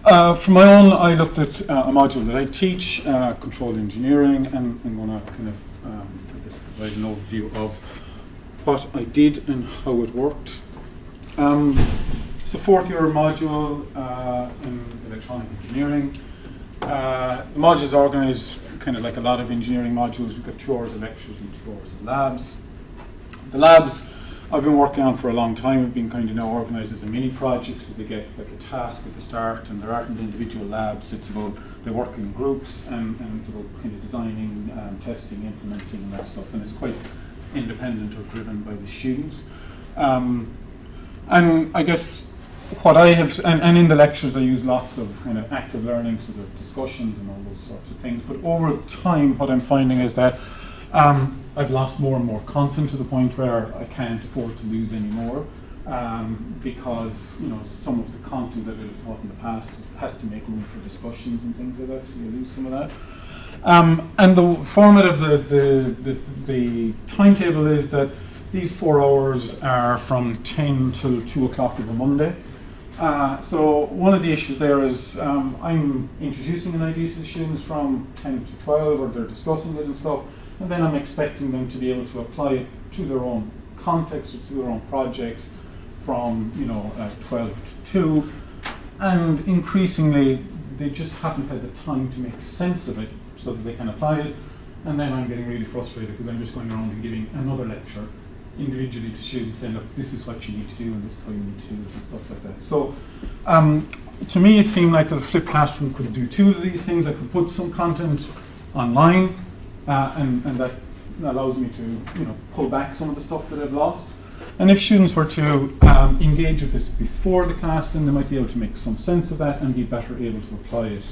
For my own, I looked at a module that I teach, control engineering, and I'm going to kind of I guess provide an overview of what I did and how it worked. It's a fourth-year module in electronic engineering. The module is organised kind of like a lot of engineering modules. We've got 2 hours of lectures and 2 hours of labs. The labs I've been working on for a long time. Have been kind of now organised as a mini project, so they get like a task at the start, and there aren't individual labs. It's about they work in groups, and it's about kind of designing, testing, implementing, and that stuff. And it's quite independent or driven by the students. And I guess what I have, and in the lectures I use lots of kind of active learning, so there are discussions and all those sorts of things. But over time, what I'm finding is that I've lost more and more content to the point where I can't afford to lose any more, because some of the content that I've taught in the past has to make room for discussions and things like that, so you lose some of that. And the format of the timetable is that these 4 hours are from 10 till 2 o'clock of a Monday. So one of the issues there is I'm introducing an idea to the students from 10 to 12, or they're discussing it and stuff, and then I'm expecting them to be able to apply it to their own context or to their own projects from 12 to 2, and increasingly they just haven't had the time to make sense of it so that they can apply it, and then I'm getting really frustrated because I'm just going around and giving another lecture individually to students saying, look, this is what you need to do and this is how you need to do it and stuff like that. So to me it seemed like the flipped classroom could do 2 of these things. I could put some content online, and that allows me to pull back some of the stuff that I've lost. And if students were to engage with this before the class, then they might be able to make some sense of that and be better able to apply it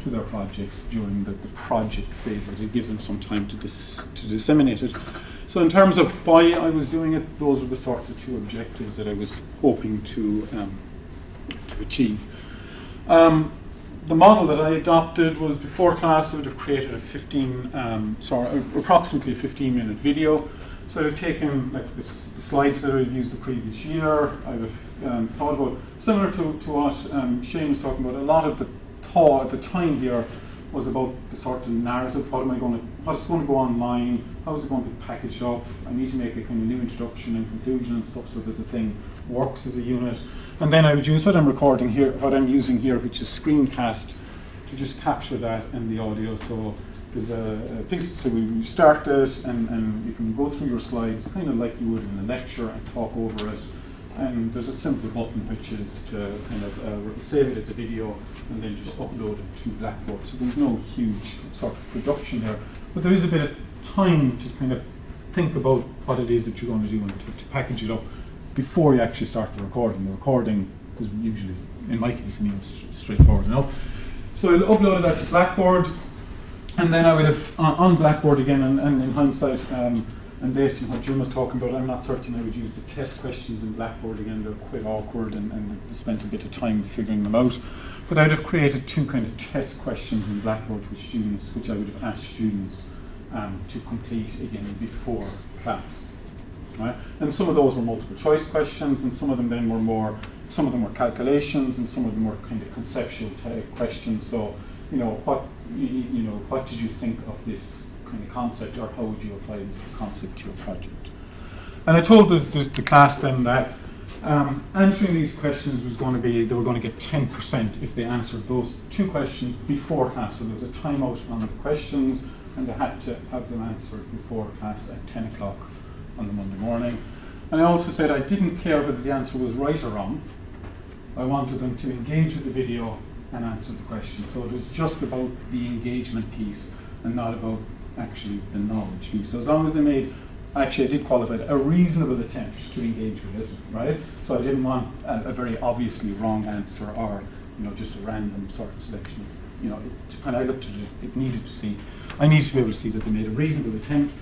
to their projects during the project phase, as it gives them some time to disseminate it. So in terms of why I was doing it, those are the sorts of 2 objectives that I was hoping to achieve. The model that I adopted was before class I would have created approximately a 15-minute video. So I've taken like the slides that I've used the previous year. I've thought about, similar to what Shane was talking about, a lot of the thought at the time here was about the sort of narrative. What's going to go online? How is it going to be packaged up? I need to make a kind of new introduction and conclusion and stuff so that the thing works as a unit. And then I would use what I'm recording here, what I'm using here, which is screencast, to just capture that in the audio. So there's a piece, so we start it, and you can go through your slides kind of like you would in a lecture and talk over it. And there's a simple button which is to kind of save it as a video and then just upload it to Blackboard. So there's no huge sort of production there, but there is a bit of time to kind of think about what it is that you're going to do and to package it up before you actually start the recording. The recording is usually, in my case, straightforward enough. So I'll upload that to Blackboard, and then I would have on Blackboard again, and in hindsight, and based on what Jim was talking about, I'm not certain I would use the test questions in Blackboard again. They're quite awkward, and I spent a bit of time figuring them out. But I'd have created 2 kind of test questions in Blackboard with students, which I would have asked students to complete again before class. Right? And some of those were multiple choice questions, and some of them then were calculations, and some of them were kind of conceptual type questions. So, what did you think of this kind of concept, or how would you apply this concept to your project? And I told the class then that answering these questions was going to be, they were going to get 10% if they answered those 2 questions before class. So there was a timeout on the questions, and they had to have them answered before class at 10 o'clock on the Monday morning. And I also said I didn't care whether the answer was right or wrong. I wanted them to engage with the video and answer the question. So it was just about the engagement piece and not about actually the knowledge piece. So as long as they made, actually I did qualify it, a reasonable attempt to engage with it, right? So I didn't want a very obviously wrong answer, or just a random sort of selection. When I looked at it, I needed to be able to see that they made a reasonable attempt.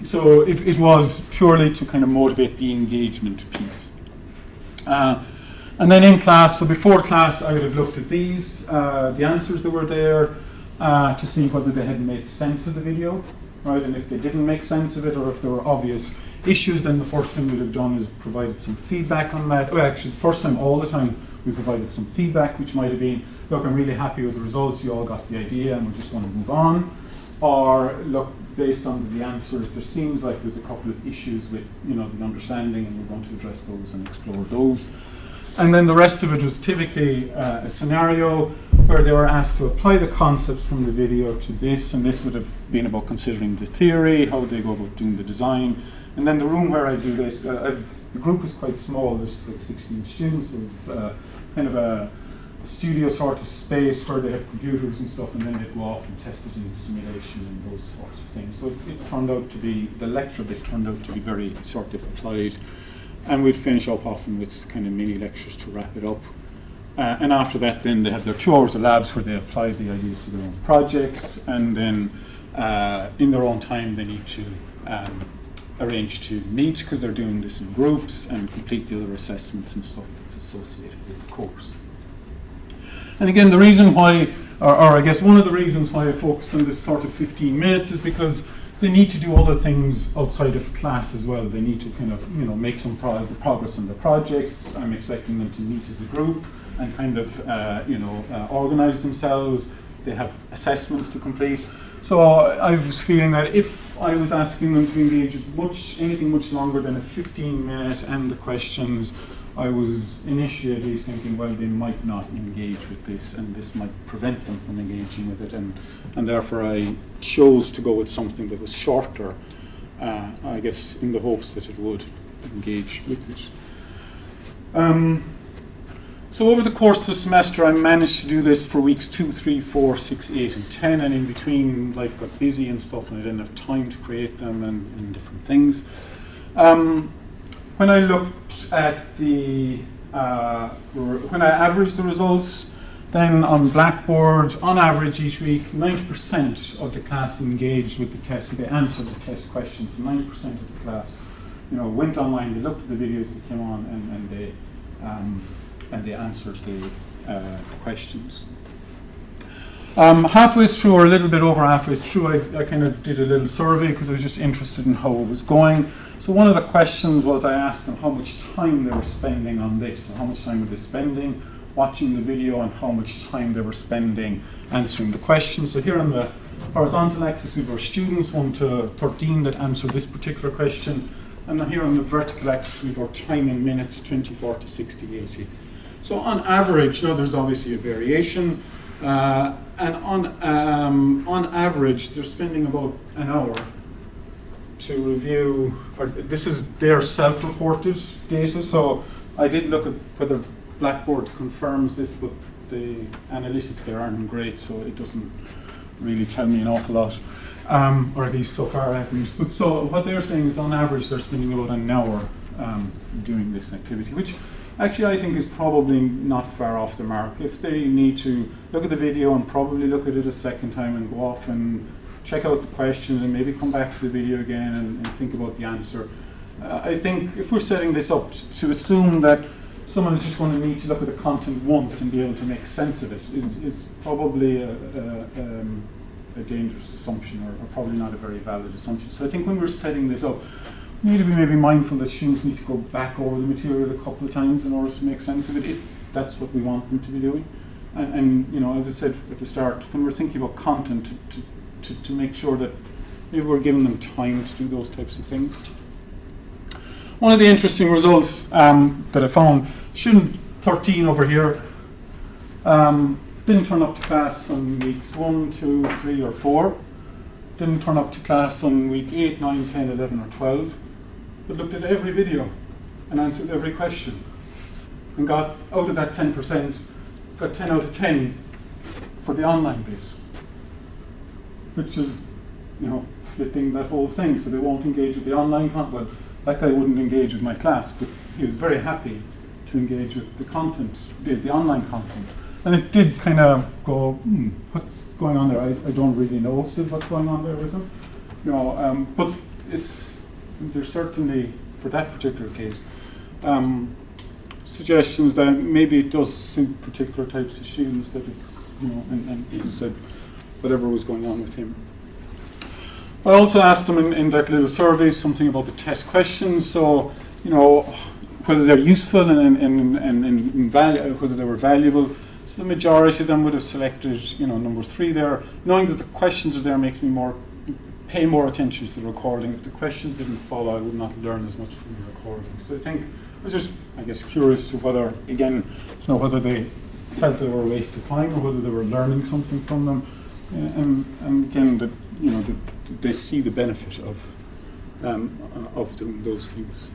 So it was purely to kind of motivate the engagement piece. And then in class, so before class, I would have looked at these, the answers that were there, to see whether they had made sense of the video, right? And if they didn't make sense of it, or if there were obvious issues, then the first thing we'd have done is provided some feedback on that. Well, actually, the first time, all the time, We provided some feedback, which might have been, look, I'm really happy with the results, you all got the idea and we're just going to move on. Or, look, based on the answers, there seems like there's a couple of issues with, you know, the understanding, and we're going to address those and explore those. And then the rest of it was typically a scenario where they were asked to apply the concepts from the video to this, and this would have been about considering the theory, how they go about doing the design. And then the room where I do this, the group is quite small, there's like 16 students, of kind of a studio sort of space where they have computers and stuff, and then they go off and test it in simulation and those sorts of things. So it turned out to be, the lecture bit turned out to be very sort of applied. And we'd finish up often with kind of mini lectures to wrap it up. And after that, then they have their 2 hours of labs where they apply the ideas to their own projects, and then in their own time they need to arrange to meet, because they're doing this in groups, and complete the other assessments and stuff that's associated with the course. And again, the reason why, or I guess one of the reasons why I focused on this sort of 15 minutes is because they need to do other things outside of class as well. They need to kind of, you know, make some progress on their projects. I'm expecting them to meet as a group and kind of, organize themselves. They have assessments to complete. So I was feeling that if I was asking them to engage with anything much longer than a 15-minute and the questions, I was initially thinking, well, they might not engage with this, and this might prevent them from engaging with it, and therefore I chose to go with something that was shorter, I guess in the hopes that it would engage with it. So over the course of the semester, I managed to do this for weeks 2, 3, 4, 6, 8, and 10, and in between life got busy and stuff, and I didn't have time to create them and different things. When I looked at when I averaged the results, then on Blackboard, on average each week, 90% of the class engaged with the test. They answered the test questions. 90% of the class, went online, they looked at the videos that came on, and they answered the questions. Halfway through, or a little bit over halfway through, I kind of did a little survey because I was just interested in how it was going. So one of the questions was, I asked them how much time they were spending on this, and how much time were they spending watching the video, and how much time they were spending answering the questions. So here on the horizontal axis we have our students, 1 to 13, that answered this particular question, and here on the vertical axis we have our time in minutes, 20, 40, 60, 80. So on average, there's obviously a variation, and on average they're spending about an hour to review, or this is their self-reported data, so I did look at whether Blackboard confirms this, but the analytics there aren't great, so it doesn't really tell me an awful lot, or at least so far I haven't. But so what they're saying is on average they're spending about an hour doing this activity, which actually I think is probably not far off the mark. If they need to look at the video and probably look at it a second time and go off and check out the questions and maybe come back to the video again and think about the answer. I think if we're setting this up to assume that someone is just going to need to look at the content once and be able to make sense of it is probably a dangerous assumption, or probably not a very valid assumption. So I think when we're setting this up, we need to be maybe mindful that students need to go back over the material a couple of times in order to make sense of it, if that's what we want them to be doing. And as I said at the start, when we're thinking about content, to make sure that maybe we're giving them time to do those types of things. One of the interesting results that I found, student 13 over here didn't turn up to class on weeks 1, 2, 3, or 4. Didn't turn up to class on week 8, 9, 10, 11, or 12, but looked at every video and answered every question, and got out of that 10%, got 10 out of 10 for the online bit, which is, flipping that whole thing. So they won't engage with the online content. Well, that guy wouldn't engage with my class, but he was very happy to engage with the content, the online content. And it did kind of go, what's going on there? I don't really know still what's going on there with them. But there's certainly, for that particular case, suggestions that maybe it does suit particular types of students, that it's, and as I said, whatever was going on with him. I also asked them in that little survey something about the test questions. So, whether they're useful and whether they were valuable. So the majority of them would have selected, number 3 there. Knowing that the questions are there makes me pay more attention to the recording. If the questions didn't follow, I would not learn as much from the recording. So I think I was just, curious to whether, again, whether they felt they were a waste of time or whether they were learning something from them, and again that that they see the benefit of doing those things.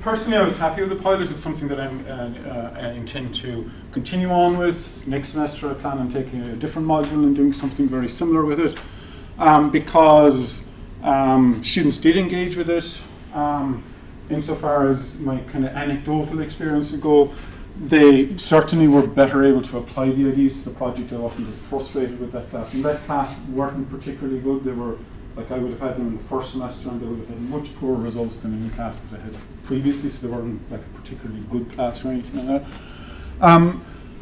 Personally, I was happy with the pilot. It's something that I intend to continue on with. Next semester, I plan on taking a different module and doing something very similar with it, because students did engage with it. Insofar as my kind of anecdotal experience go, they certainly were better able to apply the ideas to the project. I wasn't as frustrated with that class. And that class weren't particularly good. They were, I would have had them in the first semester, and they would have had much poorer results than any class that I had previously, so they weren't a particularly good class or anything like that.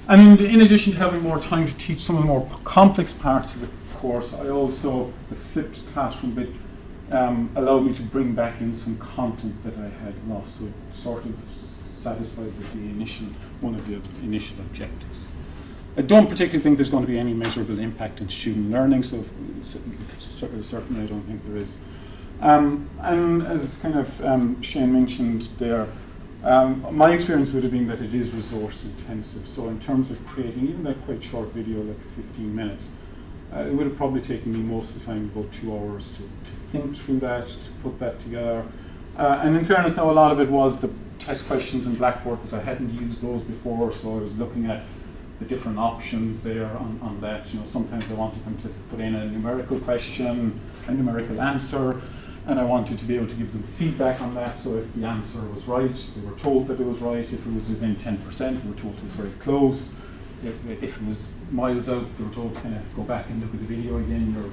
And in addition to having more time to teach some of the more complex parts of the course, the flipped classroom bit allowed me to bring back in some content that I had lost, so it sort of satisfied with one of the initial objectives. I don't particularly think there's going to be any measurable impact on student learning, so certainly I don't think there is. And as kind of Shane mentioned there, my experience would have been that it is resource intensive. So in terms of creating even that quite short video, like 15 minutes, it would have probably taken me most of the time about 2 hours to think through that, to put that together. And in fairness now, a lot of it was the test questions in Blackboard, because I hadn't used those before, so I was looking at the different options there on that. Sometimes I wanted them to put in a numerical question, a numerical answer, and I wanted to be able to give them feedback on that. So if the answer was right, they were told that it was right. If it was within 10%, they were told it was very close. If it was miles out, they were told kind of go back and look at the video again, or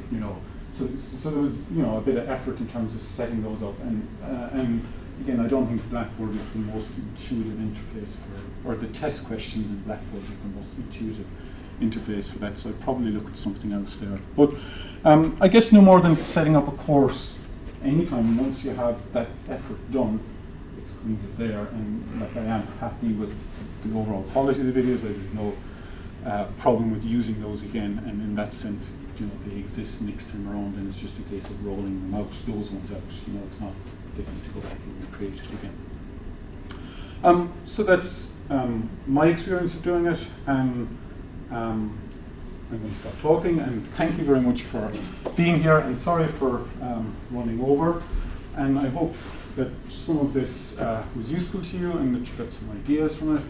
So there was a bit of effort in terms of setting those up, and again, I don't think Blackboard is the most intuitive interface or the test questions in Blackboard is the most intuitive interface for that. So I'd probably look at something else there. But I guess no more than setting up a course. Anytime once you have that effort done, it's kind of there, and I am happy with the overall quality of the videos. There's no problem with using those again, and in that sense, they exist next time around, and it's just a case of rolling them out, those ones out. It's not they need to go back and create it again. So that's my experience of doing it, and I'm going to stop talking, and thank you very much for being here, and sorry for running over, and I hope that some of this was useful to you and that you got some ideas from it.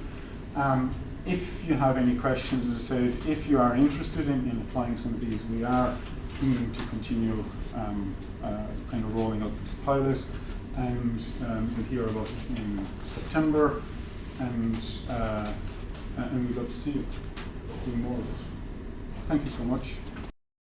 If you have any questions, as I said, if you are interested in applying some of these, we are going to continue kind of rolling out this pilot, and you'll hear about it in September, and we'd love to see you doing more of it. Thank you so much.